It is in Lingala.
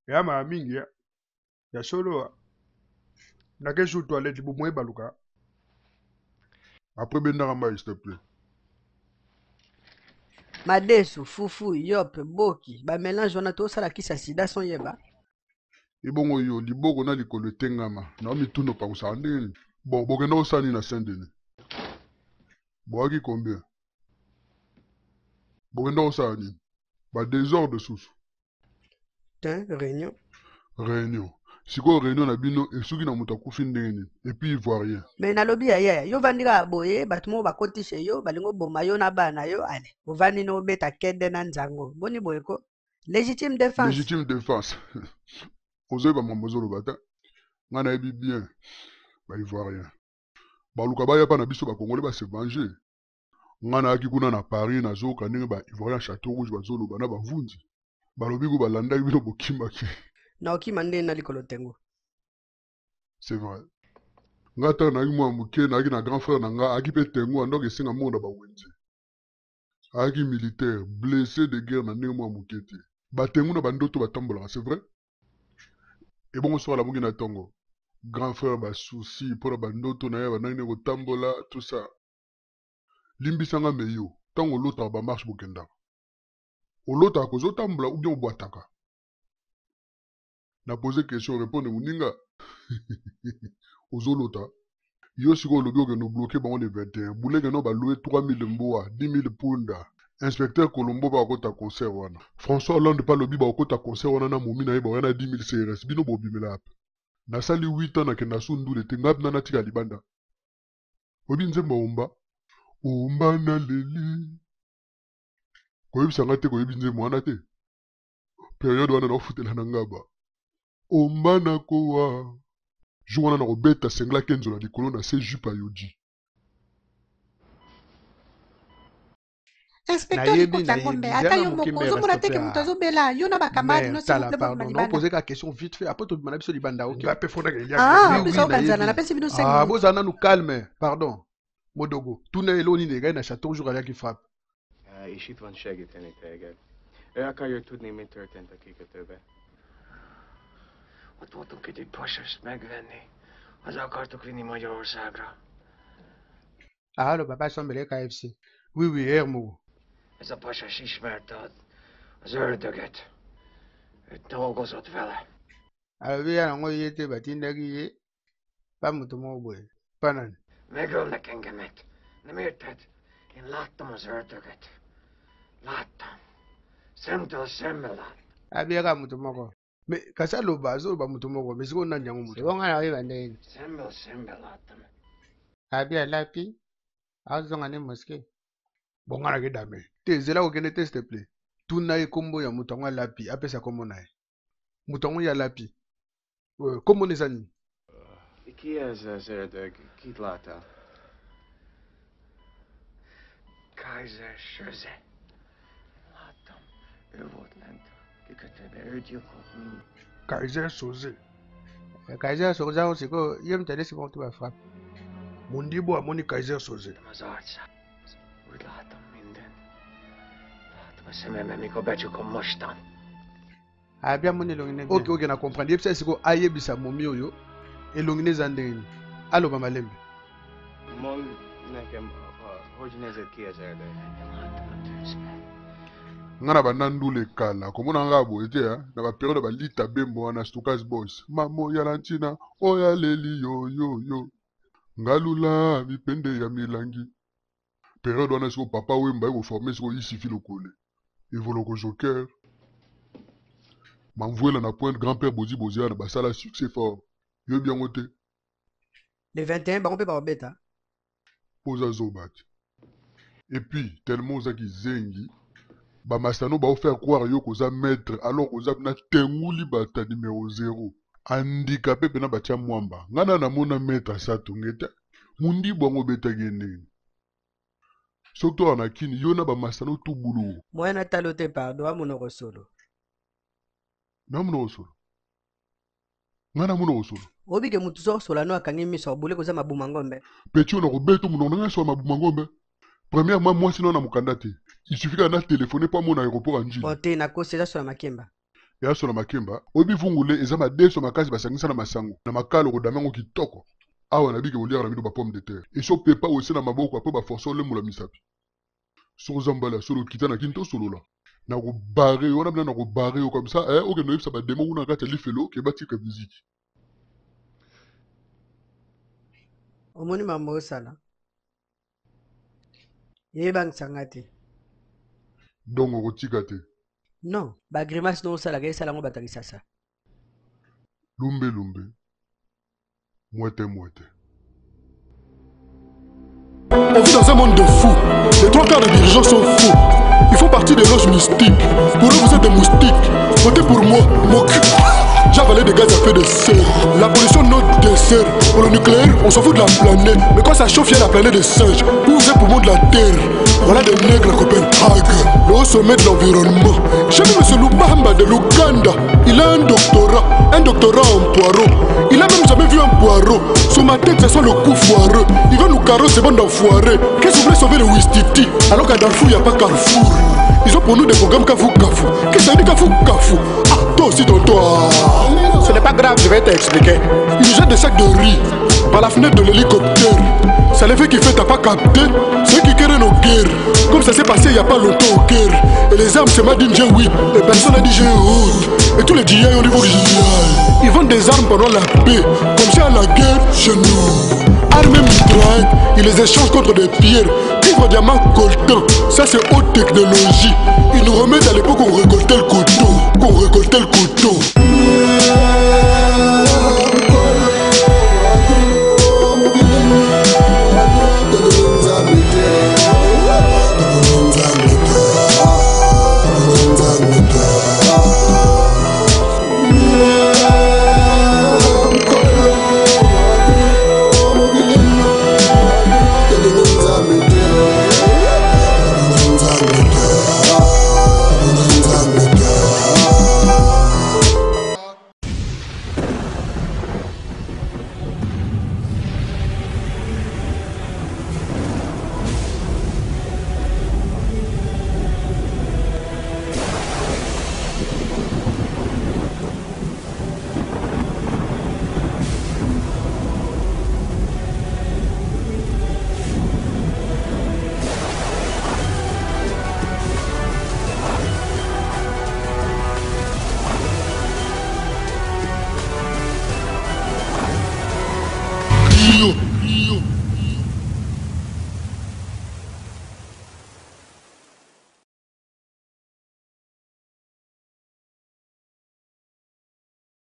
ya ma mingi ya solo na ke sur toilette bu moy baluka après ben na s'il te plaît. Madesu, fufu, yop, boki, ba mélange wana tosala kisa sida son yeba. Ibongo yo liboko na likolo etengama na mitundo pakusa ndeni bon bokenda osani na Saint-Denis boaki combien bokenda osala nini ba désordre susu Tin, réunion. réunion sikoyo réunion na bino esuki na moto akufi ndenge nini epuis ivoirien Mais nalobi ya yo vandika boye bato mo bakoti chez yo balingo boma yo na bana yo ale ovandi no beta kende na nzango boni boye ko légitime défense. Légitime défense ozoyeba mambo ozoloba te ngai nayebi bien baivoirien baluka baya mpa na biso bakongole base venger ngai nayaki kuna na Paris nazoyoka ndenge baivoirien Château Rouge bazoloba na bavundi balobi ko balandaki bino bokimbaki na okima ndeni na likolo tengo. c'est vrai nga ta nayaki mwa moke nayaki na grand frère na nga ayaki mpe tengo andoko esenga mongo na bawenze ayaki militaire blessé de guerre na ndenge mwa moke te batengu na bandoto batambolaka c'est vrai ebongo soka lamongi na ntongo grand frère basusi mpona bandoto na ye bandaki nde kotambola tout ça limbisanga meyo ntango olotaka bamarshe bokendaka olotaka kozotambola ou bien obwataka na pose question répondre moninga ozolota yo sikoyo olobi okende obloke bango le 21 buleke no baloue 3000 mboa 10 000 punda inspecteur Colombo bakota concert wana François Hollande pa lobi bakota concert wana na momi na ye bawana 10 000 CRS bino bobimela ape nasali 8 ans nakenda so ndule te ngapi na natika libanda oyebi nzembo omba omba na leli koyebisanga te koyebi nzembo wana te periode wana naofutela na ngaba omba na kowa jour wana na kobeta senglaki enzola likolo na se jupe ayodi Inspecteur Likota Ngombe, ata yo moko ozomona te ke moto azobela yo na bakamadi no s'il vous plaît bakoma libanda. Poser la question vite fait après tout demander biso libanda OK. ngape fona ke ya Ah, plus okanzana napesi bino 5 minutes. bozana nous calme, pardon. Modogo, tuna eloni ne na Château Rouge ali frap. És itt van segíteni téged. Ő akarja tudni, mi történt a kikötőbe. Ott voltunk egy pasast megvenni. Haza akartuk vinni Magyarországra. Allo, papa Sombele KFC. Oui, oui, Hermo. Ez a pasas ismerte az ördögöt. Ő dolgozott vele. Alvia nango yete batindaki ye. Pa moto moko boye. Pa nani? Megölnek engemet. Nem érted? Én láttam az ördögöt. Láttam. Szemtől szemmel lát. Abiaka moto moko. Me kasi aloba azoloba moto moko me sikoyo nani yango moto ebonga na oyeba ndeni Szemmel láttam. abi alapi azonga ne moske bonga na ke dame Te zela kokende te s'il te plaît. Tuna ye kombo ya moto yango alapi apesa kombo na ye. Moto yango ya alapi. Kombo neza nini? Ki ez az ördög? Kit láttál? Kaiser Söze. Láttam. Ő volt lent a kikötőbe. Ő gyilkolt mind. Kaiser Soze Kaiser sikoyo sikoyo ye mutane sikoyo tu bafrappe mondibo amoni Kaiser Soze Láttam az arcát. Úgy látom mindent. Látom a szememben, mikor becsukom mostan. abi amoni elongi ne Ok, ok, na comprendre. Yebisa siko ayebisa momi oyo elongi neza ndenge. Aloba malembe. Mondd nekem, hogy nézett ki az ördög. Láttam a tűzben. nga na bandandula ekala komona nga boye te na baperiode balita bembo wana Stukas Boys mamo ya lantina oya leli yoyoyo ngalula bipende ya milangi periode wana siko papa wemba ekoforme siko isifi lokole evoloko joker mamvuela na pointe grand-père bozi bozi wana basala succès fort yoyebi yango te Le 21 bango mpe baobeta. poza zoba te et puis tellement ozaki zengi bamasano baofaire croire yo koza maître alors koza na tenguli bata numéro 0 handicapé pena batia mwamba nga na namona maître asatonge te mundi bwango obetaki ndenge soki toka na kini yo na bamasano tubulu Mwana talo te pardon amonoko solo. namona kosolo nga namona kosolo Obike mutu so sola no akangi miso obule koza mabuma ngombe. peti oyo na kobeta omonoko nanga sola mabuma ngombe premièrement mwasi no na mokanda te il suffit kaka na téléphoné po amona aéroport anjili Ote na kosi eza sola makemba. ya so na makemba obi vungule eza madeso makasi basangisa na masango na makalo kodamango kitoko awa na biki oliaka na bino ba pomme de terre eso pepa ose na maboko apo ba force olembola misapi so zambala solo kita na kinto solola na ko barre wana bina na ko barre comme ça oke no yebisa ba demo kuna kati lifelo ke batika musique omoni mambo osala yebangisanga te donc okotika te non bagrimace no osalaka esalango batangisa sa lumbe lumbe mwete mwete. On vit dans un monde de fous. Les 3/4 des dirigeants sont fous. Ils font partie des loges mystiques. Pour eux, vous êtes des moustiques. Votez pour moi, mon cul. J'ai avalé des gaz à effet de serre. La pollution, notre dessert. Pour le nucléaire, on s'en fout de la planète. Mais quand ça chauffe, il y a la planète des singes. Vous, vous êtes poumons de la terre. Voilà des nègres à Copenhague. Le haut sommet de l'environnement. J'ai vu M. Lubamba de l'Ouganda. Il a un doctorat en poireau. Il a même jamais vu un poireau. Sur ma tête, ça sent le coup foireux. Il veut nous carrosser, bon d'enfoirés. Qu'est-ce que vous voulez sauver le Ouistiti? Alors qu'à Darfour, il n'y a pas Carrefour. Ils ont pour nous des programmes Kafou Kafou. Qu'est-ce que ça dit Kafou Kafou? Ah, toi aussi, toi. Ce n'est pas grave, je vais t'expliquer. Ils jettent des sacs de riz par la fenêtre de l'hélicoptère. C'est l'effet qui fait, t'as pas capté. Ceux qui créent nos guerres. Comme ça s'est passé il n'y a pas longtemps au Caire. Et les armes, c'est Made in G8. Et personne n'a dit G8. Et tous les GI au niveau original. Ils vendent des armes pendant la paix. Comme ça à la guerre, chez nous. Armes et mitrailles, ils les échangent contre des pierres. Cuivre, diamant, coltan. Ça c'est haute technologie. Ils nous remettent à l'époque où on récoltait le coton.